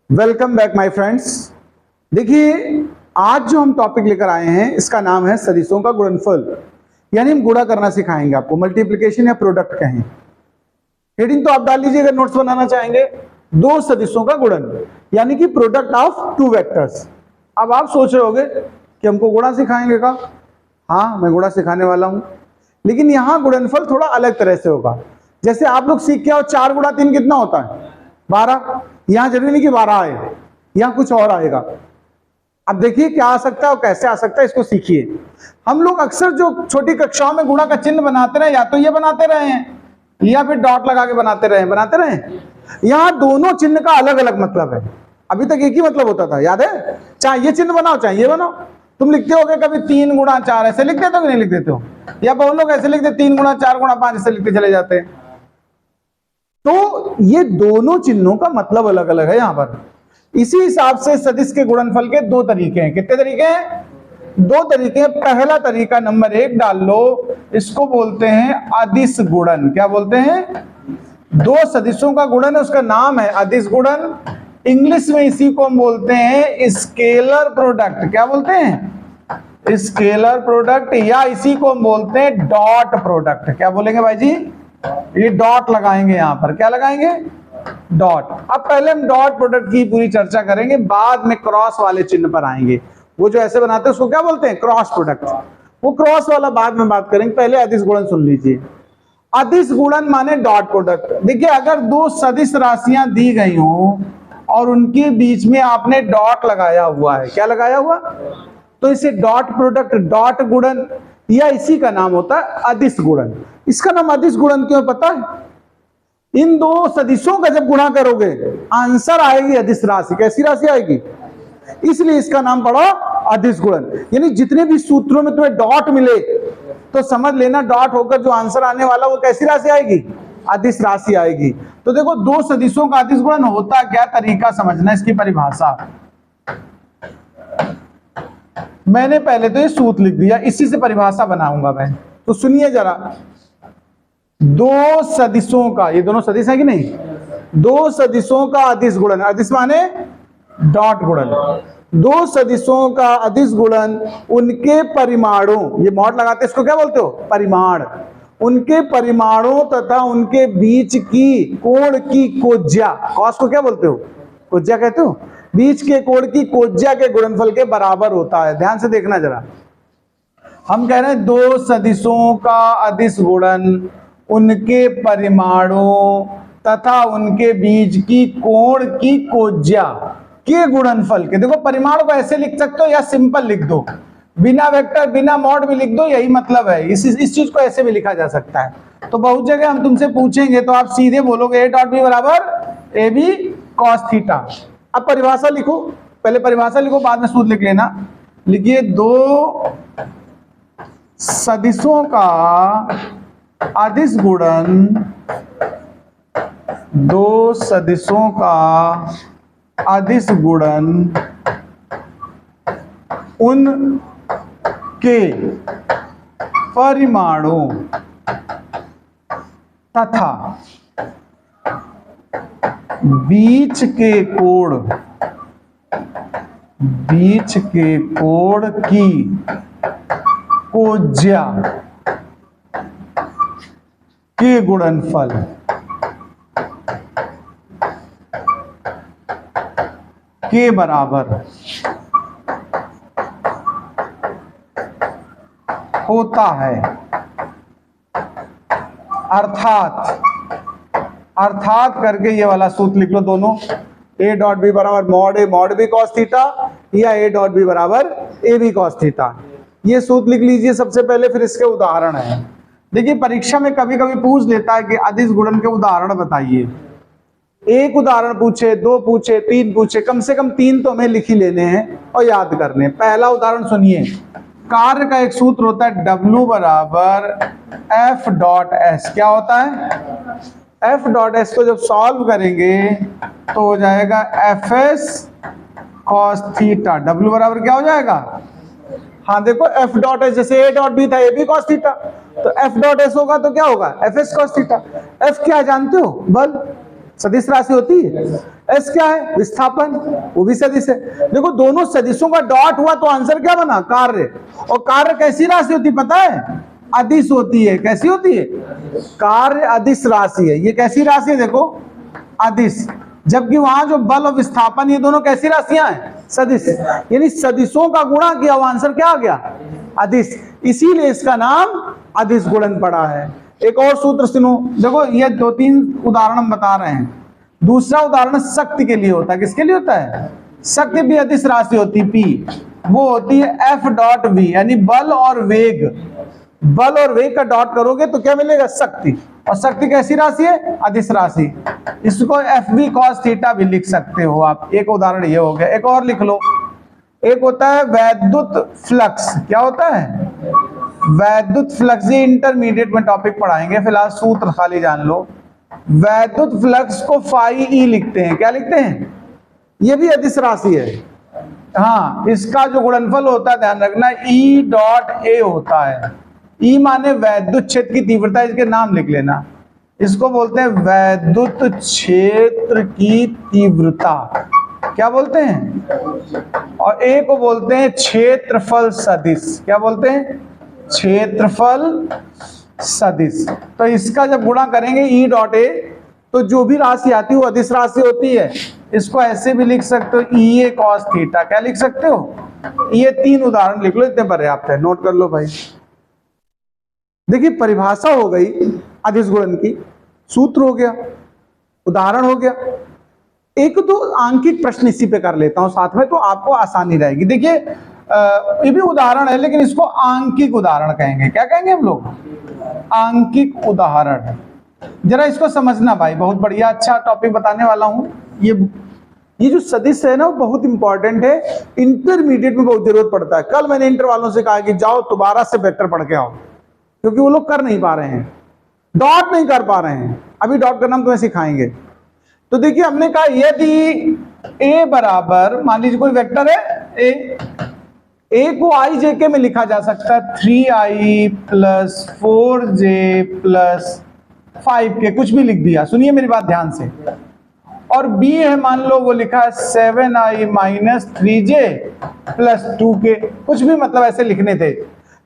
Welcome back my friends. देखिए, आज जो हम टॉपिक लेकर आए हैं इसका नाम है सदिशों का गुणनफल। यानी हम गुणा करना सिखाएंगे आपको, मल्टीप्लिकेशन या प्रोडक्ट कहें। हेडिंग तो आप डाल लीजिए अगर नोट्स बनाना चाहेंगे। दो सदिशों का गुणन यानी कि प्रोडक्ट ऑफ टू वेक्टर्स। अब आप सोच रहे होगे कि हमको गुणा सिखाएंगे का? हाँ, मैं गुणा सिखाने वाला हूं, लेकिन यहां गुणनफल थोड़ा अलग तरह से होगा। जैसे आप लोग सीख के आओ 4 गुणा 3 कितना होता है? 12। यहां जरूरी नहीं कि 12 आए, यहां कुछ और आएगा। अब देखिए क्या आ सकता है और कैसे आ सकता है, इसको सीखिए। हम लोग अक्सर जो छोटी कक्षाओं में गुणा का चिन्ह बनाते रहे, या तो ये बनाते रहे हैं या फिर डॉट लगा के बनाते रहे। यहां दोनों चिन्ह का अलग अलग मतलब है। अभी तक एक ही मतलब होता था, याद है? चाहे ये चिन्ह बनाओ चाहे ये बनाओ। तुम लिखते होगे कभी 3 गुणा 4 ऐसे लिख देते हो कि नहीं लिख देते हो? या बहुत लोग ऐसे लिखते 3 गुणा 4 गुणा 5 ऐसे लिखते चले जाते हैं। तो ये दोनों चिन्हों का मतलब अलग अलग है यहां पर। इसी हिसाब से सदिश के गुणनफल के दो तरीके हैं। कितने तरीके हैं? दो तरीके हैं। पहला तरीका नंबर 1 डाल लो, इसको बोलते हैं अदिश गुणन। क्या बोलते हैं? दो सदिशों का गुणन है, उसका नाम है अदिश गुणन। इंग्लिश में इसी को हम बोलते हैं स्केलर प्रोडक्ट। क्या बोलते हैं? स्केलर प्रोडक्ट, या इसी को हम बोलते हैं डॉट प्रोडक्ट। क्या बोलेंगे भाई जी? ये डॉट लगाएंगे यहां पर। क्या लगाएंगे? डॉट। अब पहले हम डॉट प्रोडक्ट की पूरी चर्चा करेंगे, बाद में क्रॉस वाले चिन्ह पर आएंगे। वो जो ऐसे बनाते हैं उसको क्या बोलते हैं? Cross product. वो क्रॉस वाला बाद में बात करेंगे, पहले अदिश गुणन सुन लीजिए। अदिश गुणन माने डॉट प्रोडक्ट। देखिए, अगर दो सदिश राशियां दी गई हो और उनके बीच में आपने डॉट लगाया हुआ है, क्या लगाया हुआ? तो इसे डॉट प्रोडक्ट, डॉट गुणन, या इसी का नाम होता है अदिश गुणन। इसका नाम अदिश गुणन क्यों पता है? इन दो सदिशों का जब गुणा करोगे आंसर आएगी अदिश राशि। कैसी राशि आएगी? इसलिए इसका नाम पड़ा अदिश गुणन। यानी जितने भी सूत्रों में तुम्हें डॉट मिले तो समझ लेना डॉट होकर जो आंसर आने वाला वो कैसी राशि आएगी? अदिश राशि आएगी। तो देखो, दो सदिशों का अदिश गुणन होता क्या, तरीका समझना, इसकी परिभाषा। मैंने पहले तो ये सूत्र लिख दिया, इसी से परिभाषा बनाऊंगा मैं, तो सुनिए जरा। दो सदिशों का, ये दोनों सदिश है कि नहीं? दो सदिशों का अदिश गुणन, अदिश माने डॉट गुणन। दो सदिशों का अदिश गुणन उनके परिमाणों, ये मॉड लगाते इसको क्या बोलते हो? परिमाण। उनके परिमाणों तथा उनके बीच की कोण की कोज्या, कॉस को क्या बोलते हो? कोज्या कहते हो। बीच के कोण की कोज्या के गुणनफल के बराबर होता है। ध्यान से देखना जरा, हम कह रहे हैं दो सदिशों का अदिश गुणन उनके परिमाणों तथा उनके बीच की कोण की कोज्या के गुणनफल के। देखो, परिमाण को ऐसे लिख सकते हो या सिंपल लिख दो, बिना वेक्टर बिना मॉड भी लिख दो, यही मतलब है। इस चीज को ऐसे भी लिखा जा सकता है। तो बहुत जगह हम तुमसे पूछेंगे तो आप सीधे बोलोगे ए डॉट बी बराबर ए बी कॉस थीटा। अब परिभाषा लिखो, पहले परिभाषा लिखो, बाद में सूत्र लिख लेना। लिखिए, दो सदिशों का अदिश गुणन, दो सदिशों का अदिश गुणन उनके परिमाणों तथा बीच के कोण की कोज्या के गुणनफल के बराबर होता है। अर्थात करके ये वाला सूत्र लिख लो दोनों। ए डॉट बी बराबर mod A mod B cos theta, या ए डॉट बी बराबर ए बी कॉस थीटा। ये सूत्र लिख लीजिए सबसे पहले, फिर इसके उदाहरण है। देखिए, परीक्षा में कभी कभी पूछ लेता है कि अदिश गुणन के उदाहरण बताइए। एक उदाहरण पूछे, दो पूछे, तीन पूछे, कम से कम 3 तो हमें लिख ही लेने हैं और याद करने। पहला उदाहरण सुनिए। कार्य का एक सूत्र होता है W बराबर एफ डॉट एस। क्या होता है? एफ डॉट एस को जब सॉल्व करेंगे तो हो जाएगा F S cos theta. W बराबर क्या हो जाएगा? हाँ देखो, एफ डॉट एस, जैसे ए डॉट बी था ए बी कॉस थीटा, तो एफ डॉट एस होगा तो क्या होगा? F S cos theta. F क्या जानते हो? बल। सदिश राशि होती है। एस क्या है? विस्थापन, वो भी सदिश है। देखो दोनों सदिशों का डॉट हुआ तो आंसर क्या बना? कार्य। और कार्य कैसी राशि होती पता है? अदिश होती है। कैसी होती है? कार्य अदिश राशि है। ये कैसी राशि है? देखो अदिश। जबकि वहां जो बल और विस्थापन, ये दोनों कैसी राशियां हैं? सदिश। यानी सदिशों का गुणा किया हुआ आंसर क्या आ गया? अदिश। इसीलिए इसका नाम अदिश गुणन पड़ा है। एक और सूत्र सुनो, देखो ये 2-3 उदाहरण हम बता रहे हैं। दूसरा उदाहरण शक्ति के लिए होता है। किसके लिए होता है? शक्ति भी अदिश राशि होती है, पी। वो होती है एफ डॉट वी, यानी बल और वेग। बल और वेग का डॉट करोगे तो क्या मिलेगा? शक्ति। और शक्ति कैसी राशि है? अदिश राशि। इसको एफ बी कॉस थीटा भी लिख सकते हो आप। एक उदाहरण ये हो गया। एक और लिख लो। एक होता है वैद्युत फ्लक्स। क्या होता है? वैद्युत फ्लक्स। ये इंटरमीडिएट में टॉपिक पढ़ाएंगे, फिलहाल सूत्र खाली जान लो। वैद्युत फ्लक्स को फाई ई लिखते हैं। क्या लिखते हैं? ये भी अदिश राशि है। हाँ, इसका जो गुणनफल होता है ध्यान रखना, ई डॉट ए होता है। ई माने वैद्युत क्षेत्र की तीव्रता, इसके नाम लिख लेना। इसको बोलते हैं वैद्युत क्षेत्र की तीव्रता। क्या बोलते हैं? और ए को बोलते हैं क्षेत्रफल सदिश। क्या बोलते हैं? क्षेत्रफल सदिश। तो इसका जब गुणा करेंगे ई डॉट ए, तो जो भी राशि आती है वो अदिश राशि होती है। इसको ऐसे भी लिख सकते हो, ई ए कॉस थीटा। क्या लिख सकते हो? ये 3 उदाहरण लिख लो, इतने पर्याप्त है। नोट कर लो भाई। देखिए परिभाषा हो गई अदिश गुणन की, सूत्र हो गया, उदाहरण हो गया। एक तो आंकिक प्रश्न इसी पे कर लेता हूं साथ में, तो आपको आसानी रहेगी। देखिए ये भी उदाहरण है, लेकिन इसको आंकिक उदाहरण कहेंगे। क्या कहेंगे हम लोग? आंकिक उदाहरण। जरा इसको समझना भाई, बहुत बढ़िया अच्छा टॉपिक बताने वाला हूं। ये जो सदिश है ना, वो बहुत इंपॉर्टेंट है। इंटरमीडिएट में बहुत जरूरत पड़ता है। कल मैंने इंटर वालों से कहा कि जाओ दोबारा से वेक्टर पढ़ के आओ, क्योंकि वो लोग कर नहीं पा रहे हैं, डॉट नहीं कर पा रहे हैं। अभी डॉट करना हम तुम्हें सिखाएंगे। तो देखिए हमने कहा यदि a बराबर, मान लीजिए कोई वेक्टर है a को आई जे के में लिखा जा सकता है 3i plus 4j plus 5k, कुछ भी लिख दिया। सुनिए मेरी बात ध्यान से। और b है, मान लो वो लिखा है 7i minus 3j plus 2k, कुछ भी, मतलब ऐसे लिखने थे।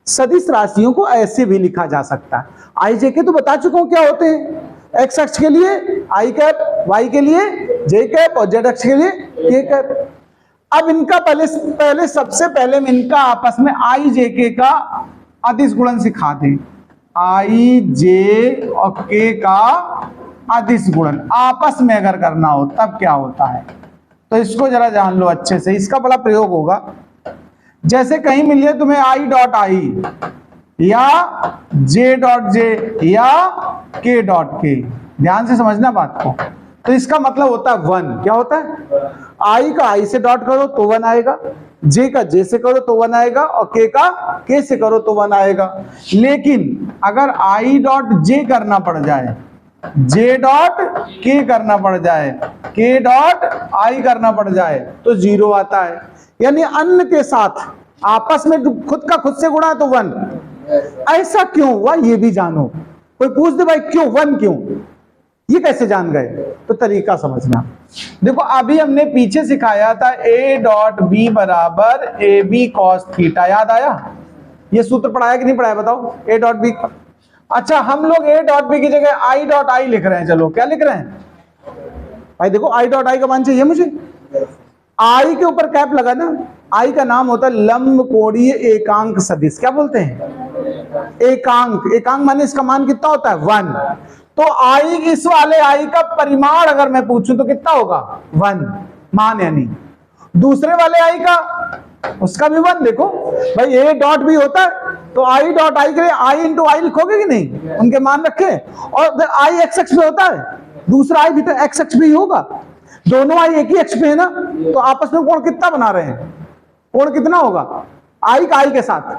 सदिश राशियों को ऐसे भी लिखा जा सकता है। आई जे के तो बता चुका हूं क्या होते हैं। एक्स अक्ष के लिए आई कैप, वाई के लिए जे कैप और जेड अक्ष के लिए के कैप। अब इनका पहले सबसे पहले इनका आपस में आई जे के का अदिश गुणन सिखा दें। आई जे और के का अदिश गुणन आपस में अगर करना हो तब क्या होता है, तो इसको जरा जान लो अच्छे से। इसका बड़ा प्रयोग होगा। जैसे कहीं मिल जाए तुम्हें आई डॉट आई या जे डॉट जे या के डॉट के, ध्यान से समझना बात को। तो इसका मतलब होता है 1। क्या होता है? आई का आई से डॉट करो तो 1 आएगा, जे का जे से करो तो 1 आएगा, और के का के से करो तो 1 आएगा। लेकिन अगर आई डॉट जे करना पड़ जाए, जे डॉट के करना पड़ जाए, के डॉट आई करना पड़ जाए, तो 0 आता है। यानी अन्य के साथ आपस में खुद का खुद से गुणा है तो 1। ऐसा क्यों हुआ ये भी जानो। कोई पूछ दे भाई क्यों 1 क्यों, ये कैसे जान गए? तो तरीका समझना। देखो अभी हमने पीछे सिखाया था a डॉट बी बराबर ए बी कॉस थीटा, याद आया? ये सूत्र पढ़ाया कि नहीं पढ़ाया बताओ? a dot B. अच्छा हम लोग a डॉट बी की जगह i डॉट आई लिख रहे हैं। चलो क्या लिख रहे हैं भाई? देखो i डॉट आई का मान चाहिए मुझे। आई के ऊपर कैप लगा ना, आई का नाम होता है लंब कोणीय एकांक सदिश। क्या बोलते हैं? एकांक। एकांक माने इसका मान कितना होता है? 1। तो आई, इस वाले आई का परिमाण अगर मैं पूछूं तो कितना होगा? 1 मान। यानी दूसरे वाले आई का, उसका भी 1। देखो भाई ए डॉट भी होता है तो आई डॉट आई के लिए आई इंटू आई लिखोगे कि नहीं? उनके मान रखे। और आई एक्स एक्स पे होता है, दूसरा आई भी तो एक्स एक्स भी होगा। दोनों आई एक ही एक्स पे है ना, तो आपस में कोण कितना बना रहे हैं? कोण कितना होगा? आई का आई के साथ,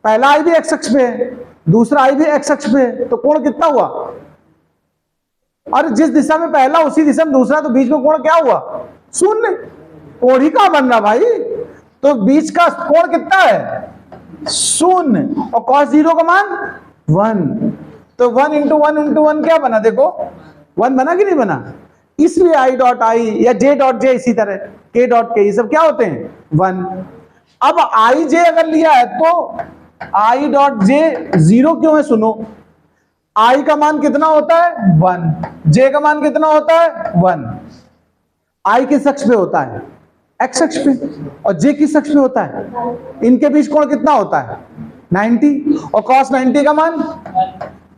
पहला आई भी एक्स अक्ष पे है, दूसरा आई भी एक्स अक्ष पे है, तो कोण कितना हुआ? और जिस दिशा में पहला उसी दिशा में दूसरा, तो बीच में कोण क्या हुआ? शून्य। कोण ही कहां बन रहा भाई? तो बीच का कोण कितना है? शून्य। और cos 0 का मान 1। तो 1 इंटू 1 इंटू 1 क्या बना? देखो 1 बना कि नहीं बना? इसलिए आई डॉट आई या जे डॉट जे इसी तरह के डॉट के, ये सब क्या होते हैं? 1। अब आई जे अगर लिया है तो आई डॉट जे 0 क्यों है? सुनो, आई का मान कितना होता है? 1, जे का मान कितना होता है? 1। आई किस अक्ष पे होता है? एक्स अक्ष पे। और जे किस अक्ष पे होता है? इनके बीच कोण कितना होता है? 90। और cos 90 का मान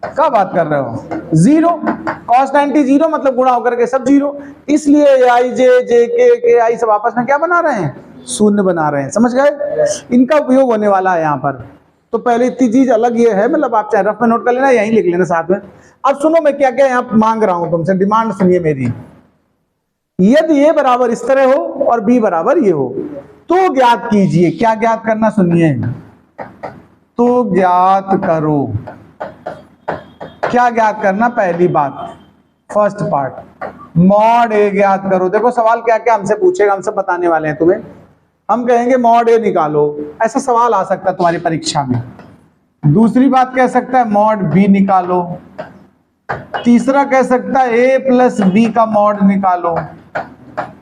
क्या बात कर रहे हो? 0। cos 90 0 मतलब गुणा होकर के सब 0, इसलिए आई जे के आई सब आपस में क्या बना रहे हैं? शून्य बना रहे हैं। समझ गए? इनका उपयोग होने वाला है यहाँ पर। तो पहले इतनी चीज अलग ये है, मतलब आप चाहे रफ में नोट कर लेना, यहीं लिख लेना साथ में। अब सुनो मैं क्या क्या यहाँ मांग रहा हूं तुमसे, डिमांड सुनिए मेरी। यदि ए बराबर इस तरह हो और बी बराबर ये हो तो ज्ञात कीजिए। क्या ज्ञात करना? सुनिए, तो ज्ञात करो। क्या ज्ञात करना? पहली बात, फर्स्ट पार्ट, मॉड ए ज्ञात करो। देखो सवाल क्या क्या हमसे पूछेगा, हम सब बताने वाले हैं तुम्हें। हम कहेंगे मॉड ए निकालो, ऐसा सवाल आ सकता है तुम्हारी परीक्षा में। दूसरी बात कह सकता है मॉड बी निकालो। तीसरा कह सकता है ए प्लस बी का मॉड निकालो।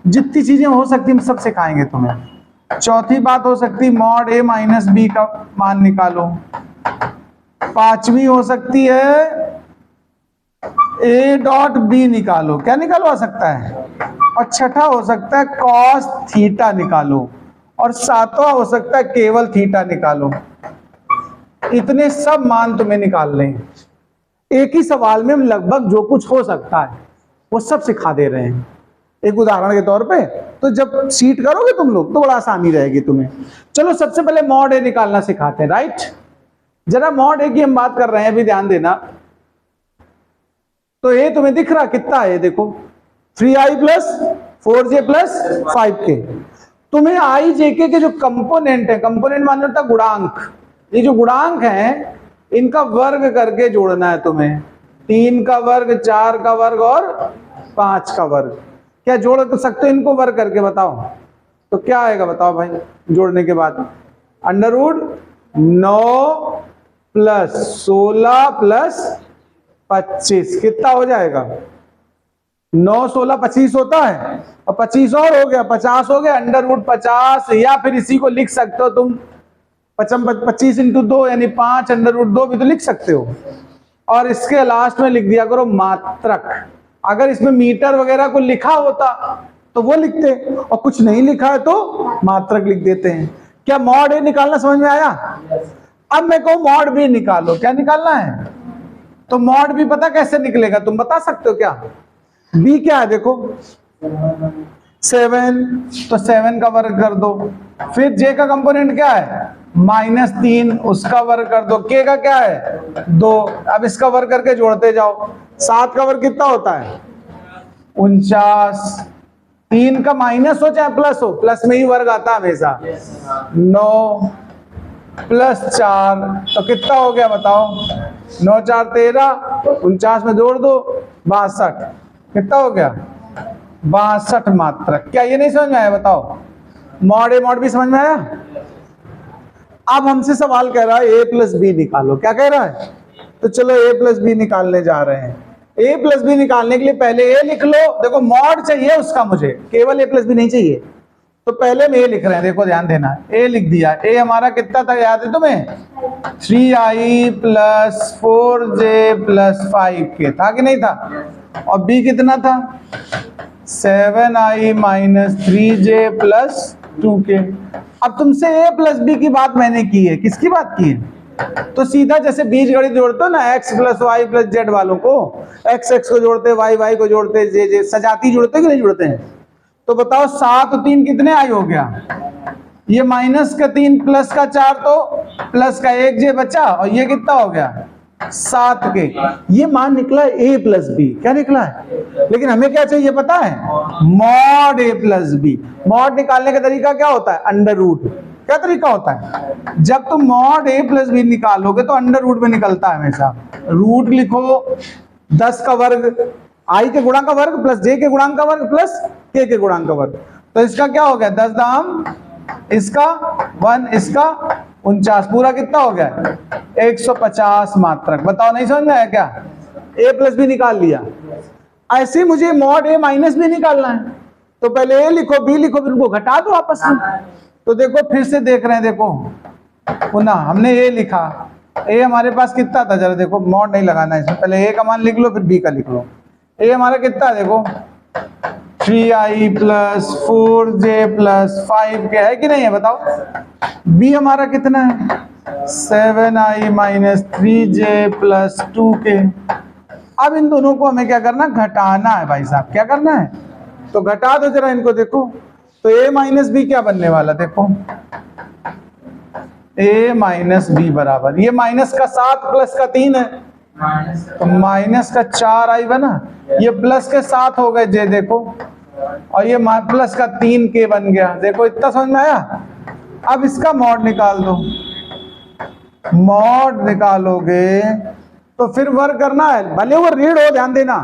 जितनी चीजें हो सकती हम सब सिखाएंगे तुम्हें। चौथी बात हो सकती मॉड ए माइनस बी का मान निकालो। पांचवी हो सकती है ए डॉट बी निकालो। क्या निकालो आ सकता है? और छठा हो सकता है कॉस थीटा निकालो। और सातवां हो सकता है केवल थीटा निकालो। इतने सब मान तुम्हें निकालने हैं। एक ही सवाल में हम लगभग जो कुछ हो सकता है वो सब सिखा दे रहे हैं एक उदाहरण के तौर पे। तो जब सीट करोगे तुम लोग तो बड़ा आसानी रहेगी तुम्हें। चलो सबसे पहले मॉड ए निकालना सिखाते हैं, राइट? जरा मॉड ए की हम बात कर रहे हैं, अभी ध्यान देना। तो ए तुम्हें दिख रहा कितना है? देखो 3i plus 4j plus 5k। तुम्हें आई जेके के जो कंपोनेंट है, कंपोनेंट मान होता है गुणांक, ये जो गुणांक है इनका वर्ग करके जोड़ना है तुम्हें। 3 का वर्ग, 4 का वर्ग और 5 का वर्ग। क्या जोड़ सकते हो इनको वर्ग करके? बताओ तो क्या आएगा, बताओ भाई। जोड़ने के बाद अंडर रूट 9 प्लस 16 प्लस 25 कितना हो जाएगा? 9 16 25 होता है और 25 और हो गया 50 हो गया। अंडर रूट 50, या फिर इसी को लिख सकते हो तुम 25 इंटू 2 यानी 5 अंडर रूट 2 भी तो लिख सकते हो। और इसके लास्ट में लिख दिया करो मात्रक। अगर इसमें मीटर वगैरह को लिखा होता तो वो लिखते, और कुछ नहीं लिखा है तो मात्रक लिख देते हैं। क्या मॉड ए निकालना समझ में आया? अब मैं कहूं मॉड बी निकालो, क्या निकालना है? तो मॉड बी पता कैसे निकलेगा? तुम बता सकते हो क्या? बी क्या है? देखो 7, तो 7 का वर्ग कर दो। फिर जे का कंपोनेंट क्या है? -3, उसका वर्ग कर दो। के का क्या है? 2। अब इसका वर्ग करके जोड़ते जाओ। 7 का वर्ग कितना होता है? 49। 3 का माइनस हो चाहे प्लस हो, प्लस में ही वर्ग आता है हमेशा। 9 प्लस 4 तो कितना हो गया बताओ? 9 4 13, 49 में जोड़ दो 62। कितना हो गया? 62 मात्रक। क्या ये नहीं समझ में आया? बताओ। मॉड ए मॉड बी समझ में आया? अब हमसे सवाल कह रहा है ए प्लस बी निकालो। क्या कह रहा है? तो चलो ए प्लस बी निकालने जा रहे हैं। ए प्लस बी निकालने के लिए पहले ए लिख लो। देखो मॉड चाहिए उसका, मुझे केवल ए प्लस बी नहीं चाहिए। तो पहले में ए लिख रहे हैं, देखो ध्यान देना। ए लिख दिया। ए हमारा कितना था याद है तुम्हें? 3i plus 4j plus 5k था कि नहीं था? और बी कितना था? 7i minus 3j plus 2k। अब तुमसे ए प्लस बी की बात मैंने की है। किसकी बात की है? तो सीधा जैसे बीज गणित जोड़ते हो ना, x plus y plus z वालों को, x x को जोड़ते, y y को जोड़ते, j j सजाती जोड़ते कि नहीं जोड़ते हैं? तो बताओ 7 और 3 कितने आई हो गया? ये माइनस का 3 प्लस का 4 तो प्लस का 1 j बचा, और ये कितना हो गया? 7k। ये मान निकला a प्लस बी। क्या निकला है? लेकिन हमें क्या चाहिए पता है? Mod a plus b. Mod निकालने का तरीका क्या होता है? Under root. क्या तरीका होता है? जब तुम मॉड a प्लस बी निकालोगे तो अंडर रूट में निकलता है हमेशा। रूट लिखो 10 का वर्ग, i के गुणांक का वर्ग प्लस j के गुणांक का वर्ग प्लस k के गुणांक का वर्ग। तो इसका क्या हो गया? 10 दाम, इसका 1, इसका 49, पूरा कितना हो गया? 150 मात्रक। बताओ नहीं समझ में आया क्या? a प्लस बी निकाल लिया। ऐसे मुझे मॉड ए माइनस बी निकालना है, तो पहले ए लिखो बी लिखो फिर उनको घटा दो आपस में। तो देखो फिर से देख रहे हैं, देखो पुनः हमने ए लिखा, ए हमारे पास कितना था, जरा देखो, मॉड नहीं लगाना है इसमें, पहले ए का मान लिख लो फिर बी का लिख लो। ए हमारा कितना है देखो 3i plus 4j plus 5k है कि नहीं है बताओ। बी हमारा कितना है 7i minus 3j plus 2k। अब इन दोनों को हमें क्या करना, घटाना है भाई साहब, क्या करना है, तो घटा दो जरा इनको। देखो तो a माइनस बी क्या बनने वाला, देखो a माइनस बी बराबर, ये माइनस का 7 प्लस का 3 है, तो माइनस का 4i बना, ये प्लस के 7 हो गए जे, देखो, और ये प्लस का 3k बन गया। देखो इतना समझ में आया। अब इसका मॉड निकाल दो, मॉड निकालोगे तो फिर वर्ग करना है, भले वो ऋण हो, ध्यान देना,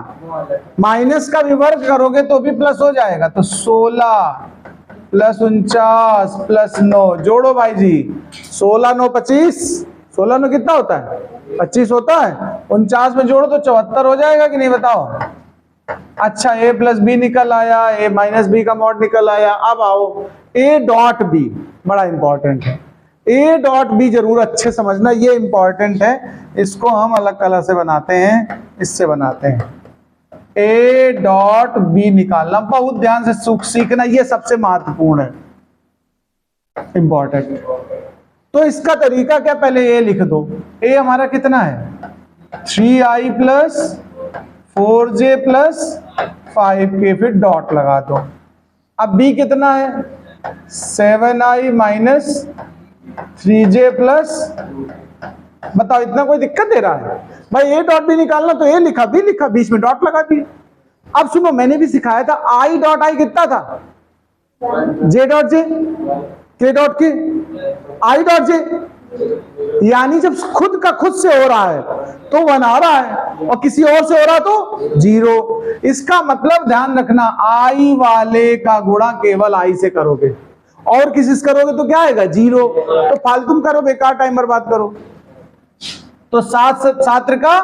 माइनस का भी वर्ग करोगे तो भी प्लस हो जाएगा। तो 16 प्लस 49 प्लस 9, जोड़ो भाई जी, 16 9 25, 16 9 कितना होता है 25 होता है, 49 में जोड़ो तो 74 हो जाएगा कि नहीं बताओ। अच्छा a प्लस बी निकल आया, a माइनस बी का मॉड निकल आया। अब आओ a डॉट बी, बड़ा इंपॉर्टेंट है, a डॉट बी जरूर अच्छे समझना, ये इंपॉर्टेंट है, इसको हम अलग कलर से बनाते हैं, इससे बनाते हैं। a डॉट बी निकालना बहुत ध्यान से सीखना, ये सबसे महत्वपूर्ण है, इंपॉर्टेंट। तो इसका तरीका क्या, पहले a लिख दो, a हमारा कितना है 3i plus 4j plus 5k, फिर डॉट लगा दो। अब b कितना है 7i माइनस 3j प्लस, बताओ इतना कोई दिक्कत दे रहा है भाई। a डॉट बी निकालना तो a लिखा बी लिखा, बीच में डॉट लगा दिया। अब सुनो, मैंने भी सिखाया था i डॉट i कितना था, j dot j, k dot k, i dot j, यानी जब खुद का खुद से हो रहा है तो 1 आ रहा है, और किसी और से हो रहा तो 0। इसका मतलब ध्यान रखना, i वाले का गुणा केवल i से करोगे, और किसी से करोगे तो क्या आएगा 0। तो फालतू करो, बेकार टाइम बर्बाद करो। तो 7 का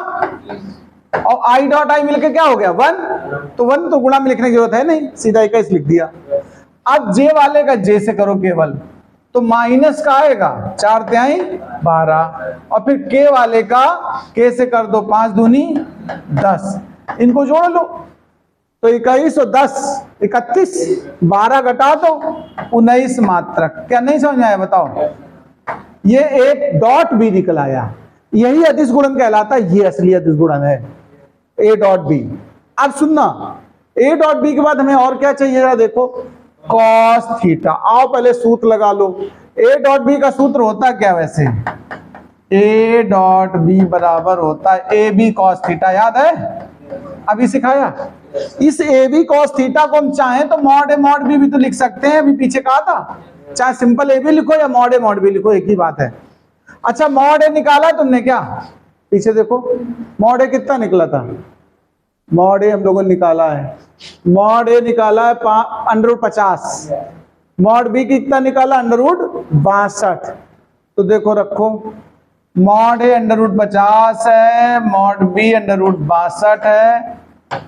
और i डॉट i मिलकर क्या हो गया 1, तो 1 तो गुणा में लिखने की जरूरत है नहीं, सीधा 21 लिख दिया। अब j वाले का j से करो केवल, तो माइनस का आएगा 4 तिहाई 12, और फिर k वाले का k से कर दो 5 दूनी 10, इनको जोड़ लो तो 21 और 10 31, 12 घटा दो 19 मात्रक। क्या नहीं समझ आया बताओ, ये एक डॉट बी निकल आया, यही अदिश गुणन कहलाता है, ये असली अदिश गुणन है a डॉट बी। अब सुनना, a डॉट बी के बाद हमें और क्या चाहिए जरा देखो, कॉस थीटा। आओ पहले सूत्र लगा लो, a डॉट बी का सूत्र होता क्या वैसे, a डॉट बी बराबर होता है ए बी कॉस थीटा, याद है अभी सिखाया। इस ए बी कॉस थीटा को हम चाहें तो मॉड ए मॉड बी भी तो लिख सकते हैं, अभी पीछे कहा था, चाहे सिंपल ए बी लिखो या मॉड ए मॉड बी लिखो, एक ही बात है। अच्छा मॉड ए निकाला तुमने क्या, पीछे देखो मॉड ए कितना निकला था, मॉड ए हम लोगों ने निकाला है, मॉड ए निकाला है √50, मॉड बी कितना निकाला √62। तो देखो रखो, मॉड ए √50 है, मॉड बी √62 है,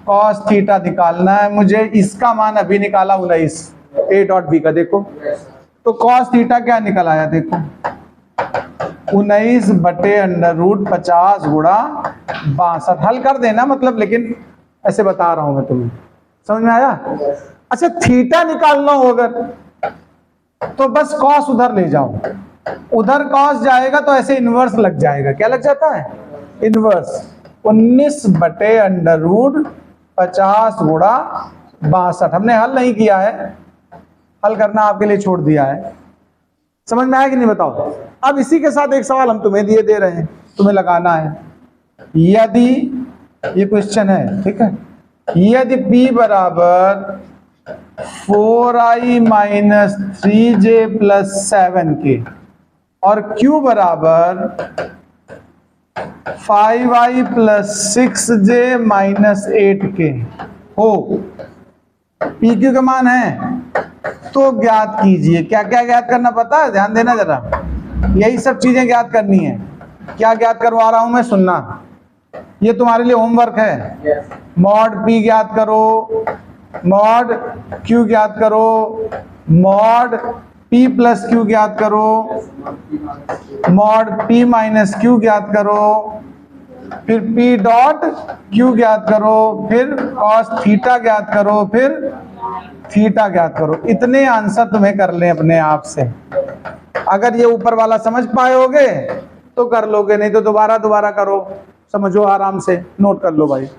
कॉस थीटा निकालना है मुझे, इसका मान अभी निकाला 19 a डॉट बी का। देखो तो कॉस थीटा क्या निकल आया, देखो 19 बटे √50 गुणा 62, हल कर देना मतलब, लेकिन ऐसे बता रहा हूं मैं तुम्हें, समझ में आया। अच्छा थीटा निकालना हो अगर तो बस कॉस उधर ले जाओ, उधर कॉस जाएगा तो ऐसे इनवर्स लग जाएगा, क्या लग जाता है इनवर्स, 19 बटे √50 गुणा 62। हमने हल नहीं किया है, हल करना आपके लिए छोड़ दिया है, समझ में आया कि नहीं बताओ। अब इसी के साथ एक सवाल हम तुम्हें दे रहे हैं, तुम्हें लगाना है, यदि ये क्वेश्चन है ठीक है, यदि p बराबर 4i minus 3j plus 7k और q बराबर 5i plus 6j minus 8k हो, पी क्यू का मान है तो ज्ञात कीजिए। क्या क्या ज्ञात करना पता है, ध्यान देना जरा, यही सब चीजें ज्ञात करनी है। क्या ज्ञात करवा रहा हूं मैं, सुनना। ये तुम्हारे लिए होमवर्क है। मॉड पी ज्ञात करो, मॉड क्यू ज्ञात करो, मॉड पी प्लस क्यू ज्ञात करो, मॉड पी माइनस क्यू ज्ञात करो, फिर पी डॉट क्यू ज्ञात करो, फिर कॉस थीटा ज्ञात करो, फिर थीटा ज्ञात करो। इतने आंसर तुम्हें कर लें अपने आप से। अगर ये ऊपर वाला समझ पाए होगे तो कर लोगे, नहीं तो दोबारा दोबारा करो, समझो आराम से, नोट कर लो भाई।